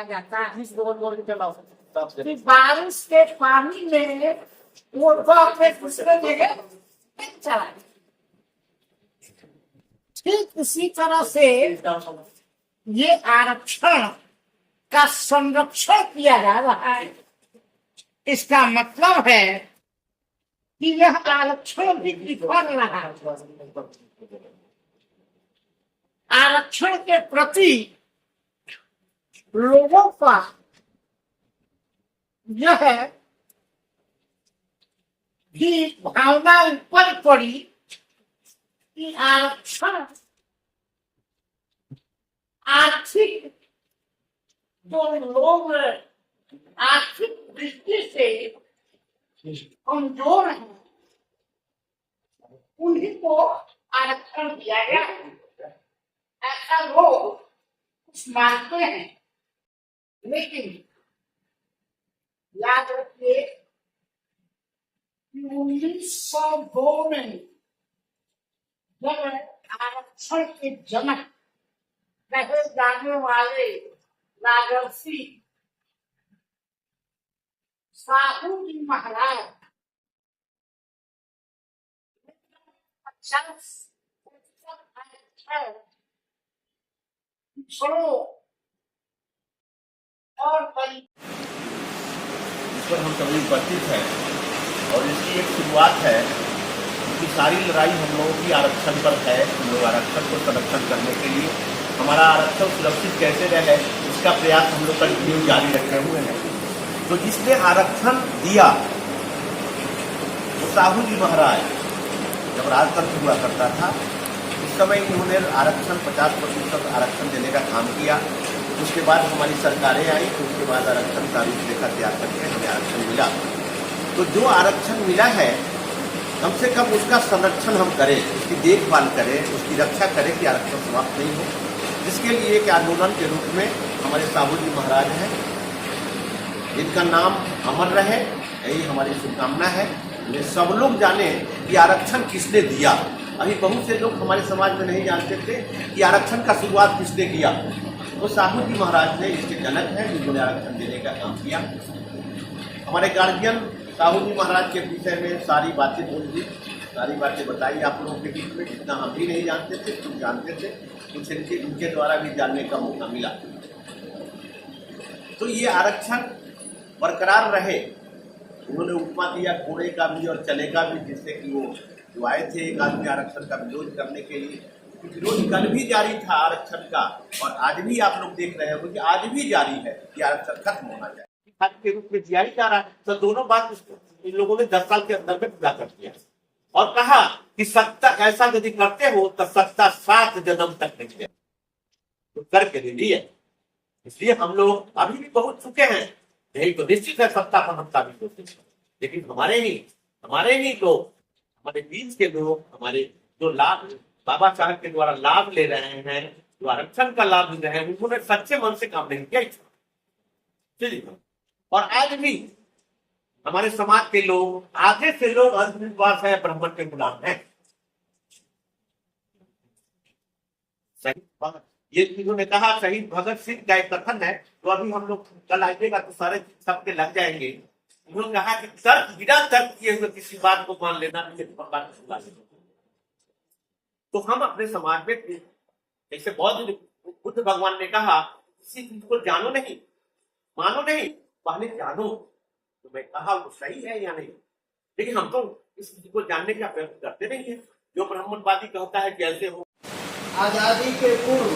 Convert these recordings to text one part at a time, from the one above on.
जाता है कि बारिश के पानी में वो अपने दूसरे जगह चला गया। ठीक इसी तरह से ये आरक्षण का संरक्षण किया जा रहा है। इसका मतलब है कि यह आरक्षण भी विफल रहा है। आरक्षण के प्रति लोगों का यह भी भावना ऊपर पड़ी कि आरक्षण आर्थिक जो लोग आर्थिक दृष्टि से कमजोर हैं उन्हीं को आरक्षण दिया गया, ऐसा लोग कुछ मानते हैं। लेकिन याद रखिए 1902 में जब आरक्षण के जनक कहे जाने वाले राजर्षि साहू जी महाराज 50 और इस पर हम सभी उपस्थित हैं और इसकी एक शुरुआत है कि सारी लड़ाई हम लोगों की आरक्षण पर है। हम लोग आरक्षण को संरक्षण करने के लिए हमारा आरक्षण सुरक्षित कैसे रहे इसका प्रयास हम लोग कंटिन्यू जारी रखे हुए हैं। तो जिसने आरक्षण दिया वो साहू जी महाराज जब राजतंत्र हुआ करता था उस समय इन्होंने आरक्षण 50% आरक्षण देने का काम किया। उसके बाद हमारी सरकारें आई तो उसके बाद आरक्षण का रूपरेखा तैयार करके हमें आरक्षण मिला। तो जो आरक्षण मिला है कम से कम उसका संरक्षण हम करें, उसकी देखभाल करें, उसकी रक्षा करें कि आरक्षण समाप्त नहीं हो। जिसके लिए एक आंदोलन के रूप में हमारे साहू जी महाराज हैं, जिनका नाम अमर रहे, यही हमारी शुभकामना है। सब लोग जाने कि आरक्षण किसने दिया। अभी बहुत से लोग हमारे समाज में नहीं जानते थे कि आरक्षण का शुरुआत किसने किया। तो साहू जी महाराज ने इसके जनक हैं जिन्होंने आरक्षण देने का काम किया। हमारे गार्जियन साहू जी महाराज के विषय में सारी बातें बोल दी, सारी बातें बताई आप लोगों के बीच में। जितना हम भी नहीं जानते थे कुछ जानते थे, कुछ इनके द्वारा भी जानने का मौका मिला। तो ये आरक्षण बरकरार रहे। उन्होंने उपमा दिया घोड़े का भी और चले का भी, जिससे कि वो जो आए थे एक आदमी आरक्षण का विरोध करने के लिए। विरोध कल भी जारी था आरक्षण का और आज भी आप लोग देख रहे हो कि आज भी जारी है कि आरक्षण खत्म होना चाहिए के रूप में दिया ही जा रहा है। तो दोनों बात इन लोगों ने 10 साल के अंदर में पूरा कर दिया और कहा कि सत्ता ऐसा यदि करते हो तो सत्ता 7 जन्म तक नहीं है, तो करके दे दिए। इसलिए हम लोग अभी भी बहुत चुके हैं, यही तो निश्चित है सत्ता पर हम काबिज होते हैं। लेकिन हमारे ही लोग, हमारे बीच के लोग, हमारे जो लाभ बाबा साहब के द्वारा लाभ ले रहे हैं, जो आरक्षण का लाभ ले रहे हैं, उन्होंने सच्चे मन से काम नहीं किया। और आज भी हमारे समाज के लोग, आधे से लोग अंधविश्वास है, ब्राह्मण के गुलाम है। ये इन्होंने कहा शहीद भगत सिंह का एक कथन है, तो अभी हम लोग कल आएगा तो सारे सबके लग जाएंगे। उन्होंने कहा कि तर्क बिना तर्क किए हुए किसी बात को मान लेना तो हम अपने समाज में जैसे बुद्ध भगवान ने कहा किसी चीज को जानो नहीं मानो नहीं, पहले जानो। तो मैं कहा वो सही है या नहीं, लेकिन हम तो इस चीज को जानने का प्रयत्न करते नहीं है। जो ब्राह्मणवादी कहता है कैसे हो। आजादी के पूर्व,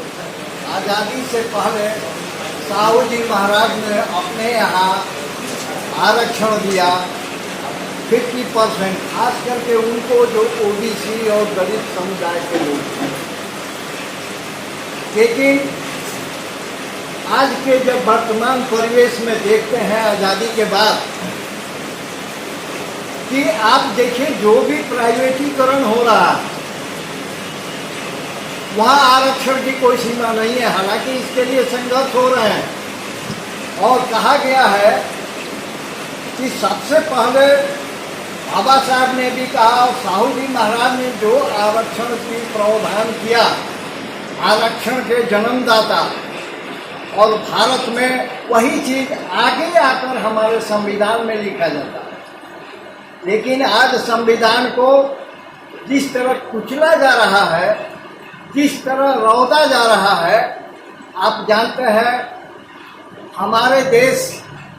आजादी से पहले साहू जी महाराज ने अपने यहाँ आरक्षण दिया 50%, खास करके उनको जो ओबीसी और दलित समुदाय के लोग हैं। लेकिन आज के जब वर्तमान परिवेश में देखते हैं आज़ादी के बाद कि आप देखिए जो भी प्राइवेटीकरण हो रहा है वहाँ आरक्षण की कोई सीमा नहीं है। हालांकि इसके लिए संघर्ष हो रहे हैं और कहा गया है कि सबसे पहले बाबा साहब ने भी कहा और साहू जी महाराज ने जो आरक्षण की प्रावधान किया, आरक्षण के जन्मदाता, और भारत में वही चीज आगे आकर हमारे संविधान में लिखा जाता है। लेकिन आज संविधान को जिस तरह कुचला जा रहा है, जिस तरह रौदा जा रहा है, आप जानते हैं हमारे देश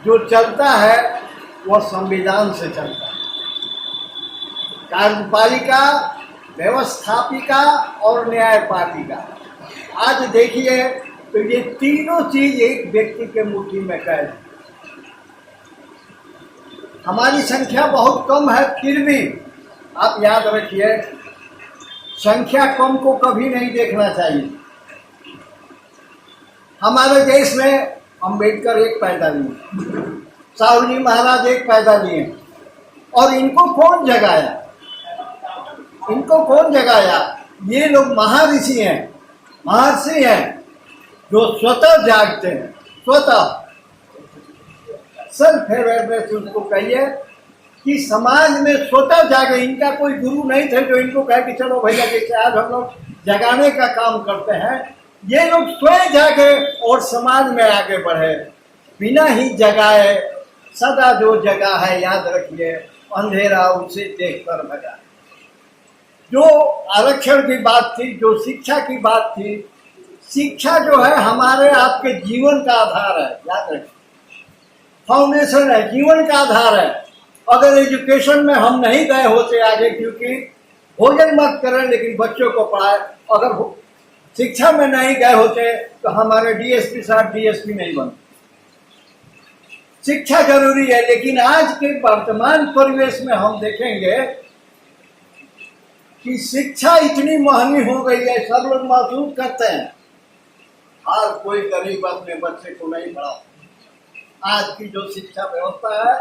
जो चलता है वह संविधान से चलता है। कार्यपालिका, व्यवस्थापिका और न्यायपालिका। आज देखिए तो ये तीनों चीज एक व्यक्ति के मुट्ठी में कैद है। हमारी संख्या बहुत कम है, फिर भी आप याद रखिए संख्या कम को कभी नहीं देखना चाहिए। हमारे देश में अंबेडकर एक पैदा लिए, साहू जी महाराज एक पैदा लिए, और इनको कौन जगाया? इनको कौन जगाया? ये लोग महर्षि हैं, महर्षि हैं जो स्वतः जागते हैं, स्वतः सेल्फ अवेयरनेस उसको कहिए कि समाज में स्वतः जागे। इनका कोई गुरु नहीं थे जो इनको कहे कि चलो भैया जैसे आज हम लोग जगाने का काम करते हैं। ये लोग स्वयं जागे और समाज में आगे बढ़े, बिना ही जगाए। सदा जो जगा है याद रखिए अंधेरा उसे देखकर भगा। जो आरक्षण की बात थी, जो शिक्षा की बात थी, शिक्षा जो है हमारे आपके जीवन का आधार है, याद रखिए फाउंडेशन है, जीवन का आधार है। अगर एजुकेशन में हम नहीं गए होते आगे, क्योंकि भोजन मत करें लेकिन बच्चों को पढ़ाए, अगर शिक्षा में नहीं गए होते तो हमारे डीएसपी साहब डीएसपी नहीं बनते। शिक्षा जरूरी है, लेकिन आज के वर्तमान परिवेश में हम देखेंगे कि शिक्षा इतनी महंगी हो गई है, सब लोग महसूस करते हैं हर कोई गरीब अपने बच्चे को नहीं पढ़ा। आज की जो शिक्षा व्यवस्था है,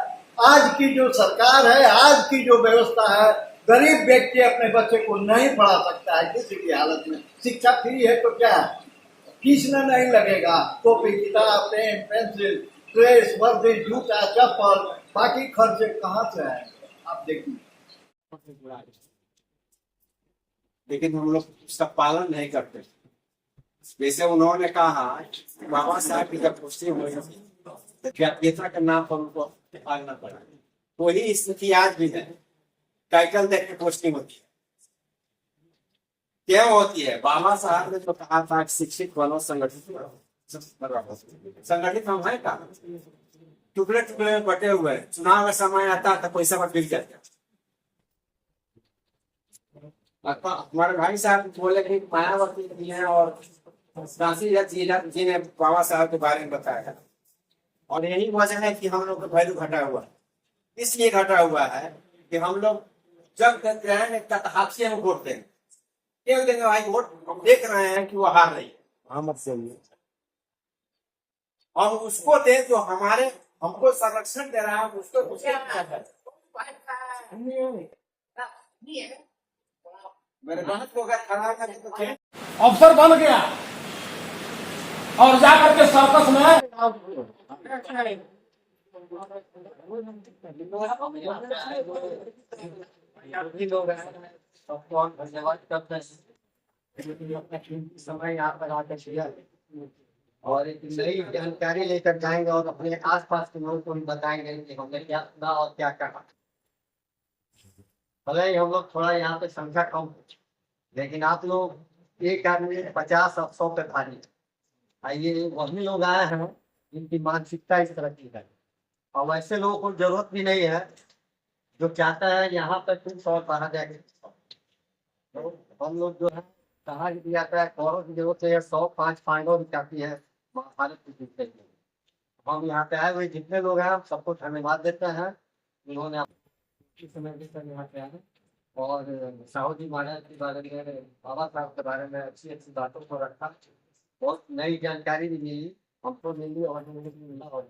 आज की जो सरकार है, आज की जो व्यवस्था है, गरीब व्यक्ति अपने बच्चे को नहीं पढ़ा सकता है किसी भी हालत में। शिक्षा फ्री है तो क्या है, फीस में नहीं लगेगा, कॉपी किताब पेन पेंसिल ड्रेस वर्दी जूता चप्पल, बाकी खर्चे कहाँ से आएंगे आप देखिए। लेकिन हम लोग उसका पालन नहीं करते। जैसे उन्होंने कहा बाबा साहब की जब पुष्टि हुई तो ज्ञापिता के नाम पर उनको पालना पड़ा। वही स्थिति आज भी है, टाइटल देख के पोस्टिंग होती है। क्या होती है? बाबा साहब ने जो कहा था शिक्षित बनो संगठित बनो, संगठित हम है का टुकड़े टुकड़े में बटे हुए। चुनाव का समय आता तो पैसा पर गिर जाता। हमारे भाई साहब बोले कि मायावती जी हैं और काशी जी ने बाबा साहब के बारे में बताया, और यही वजह है कि हम लोग का वैल्यू घटा हुआ है। इसलिए घटा हुआ है कि हम लोग जब कहते हैं हादसे में वोट देंगे, क्यों देंगे भाई वोट? हम देख रहे हैं कि वो हार रही है, हम और उसको दे जो हमारे हमको संरक्षण दे रहा है, उसको मेरे बात को अगर खड़ा करें तो अफसर बन गया और जाकर के सर्कस में समय यहाँ पर आकर शेयर और एक नई जानकारी लेकर जाएंगे और अपने आसपास के लोगों को भी बताएंगे कि हमने क्या सुना और क्या कहा। भले ही हम लोग थोड़ा यहाँ पे संख्या कम, लेकिन आप लोग एक आदमी 50 और 100 पे भारी। आइए वही लोग आए हैं जिनकी मानसिकता इस तरह की है, और वैसे लोगों को जरूरत भी नहीं है जो चाहता है यहाँ पर कुछ और बाहर जाके। तो हम लोग जो है कहा दिया जाता है कौरों की जरूरत है, 105 पांडवों की काफी है महाभारत की जीत के लिए। हम यहाँ पे आए हुए जितने लोग हैं सबको धन्यवाद देते हैं, उन्होंने समय भी यहाँ पे आए और साहू जी महाराज के बारे में, बाबा साहब के बारे में अच्छी अच्छी बातों को रखा। बहुत नई जानकारी भी मिली हमको, मिली और मिला।